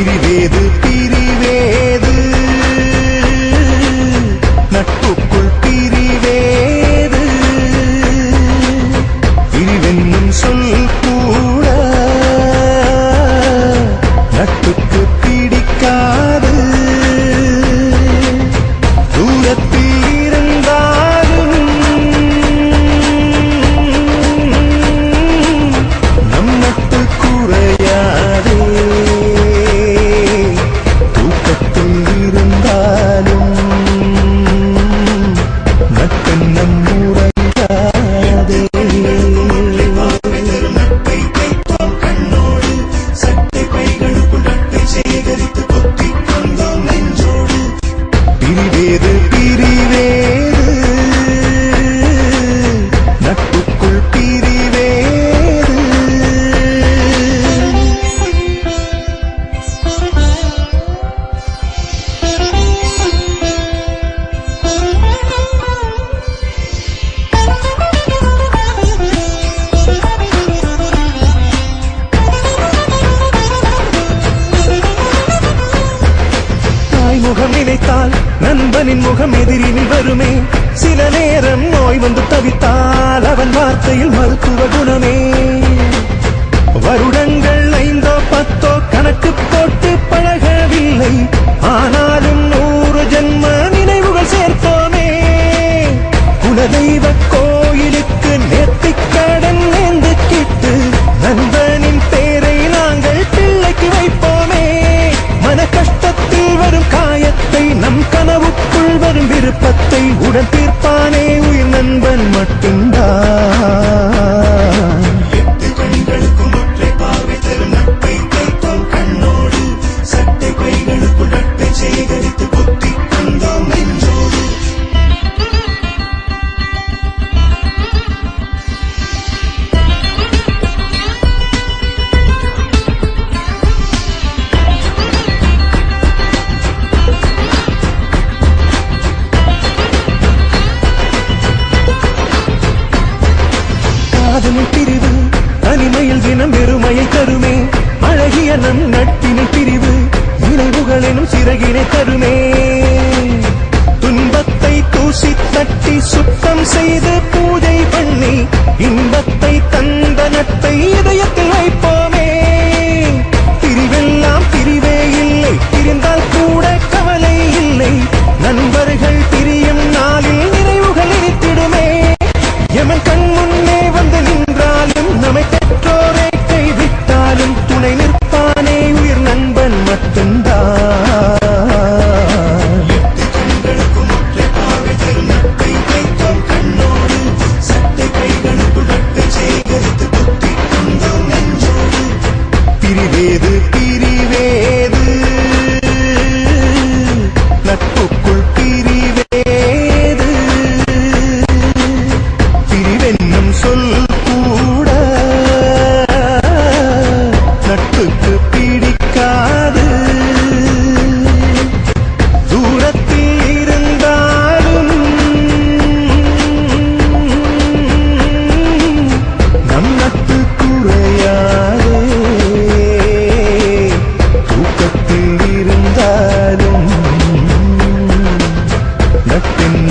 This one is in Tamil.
பிரிவேது பிரிவேது நட்புக்குள் பிரிவேது பிரிவென்னும் சொல் கூட நட்புக்கு பிடிக்காது தூரத்தில் இருந்தாலும் நம் நட்பு குறையாதே தூக்கத்தில் இருந்தாலும் நட்பென் நம் உறங்காதே நட்பை தைத்தோம் கண்ணோடு சட்டை பைகளுக்குள் நட்பை சேகரித்து பொத்திக் கொண்டோம் நெஞ்சோடு பிரிவேது பிரிவேது நட்புக்குள் பிரிவேது முகம் நினைத்தால் நண்பனின் முகம் எதிரினில் வருமே சில நேரம் நோய் வந்து தவித்தால் அவன் வார்த்தையில் மருத்துவ குணமே வருடங்கள் 5 10 கணக்கு போட்டு பழகவில்லை ஆனாலும் 100 ஜென்ம நினைவுகள் சேர்ப்போமே குலதெய்வ கோயிலுக்கு நேர்த்திக்கடன் நேர்ந்து கிட்டு நண்பனின் பேரை நாங்கள் பிள்ளைக்கு வைப்போமே மன கஷ்டத்தில் வரும் காயத்தை நம் கனவுக்குள் வரும் விருப்பத்தை உடன் தீர்ப்பானே உயிர் நண்பன் மட்டும்தான் எட்டு கண்களுக்கும் ஒற்றை பார்வை தரும் நட்பை தைத்தோம் கண்ணோடு சட்டை பைகளுக்குள் நட்பை சேகரித்து பொத்திக் கொண்டோம் நெஞ்சோடு காதலில் பிரிவு தனிமையில் தினம் வெறுமையை தருமே அழகிய நம் நட்பினை பிரிவு நினைவுகள் எனும் சிறகினை தருமே துன்பத்தை தூசி தட்டி சுத்தம் செய்து பூஜை பண்ணி இன்பத்தை தந்த நட்பை இதயத்தில் வைப்போமே பிரிவெல்லாம் பிரிவே இல்லை பிரிந்தால் கூட கவலை இல்லை நண்பர்கள் பிரியும் நாளில் நினைவுகள் இருத்திடுமே எமன் கண் முன்னே வந்து நின்றாலும் நம்மை பெற்றோரை கைவிட்டாலும் துணை நிற்பானே உயிர் நண்பன் மட்டும்தான் பிரிவேது பிரிவேது நட்புக்குள் பிரிவேது பிரிவென்னும் சொல் கூட நட்புக்கு பிடிக்காது தூரத்தில் இருந்தாலும் நம் நட்பு குறையாதே தூக்கத்தில் இருந்தாலும் நட்பின்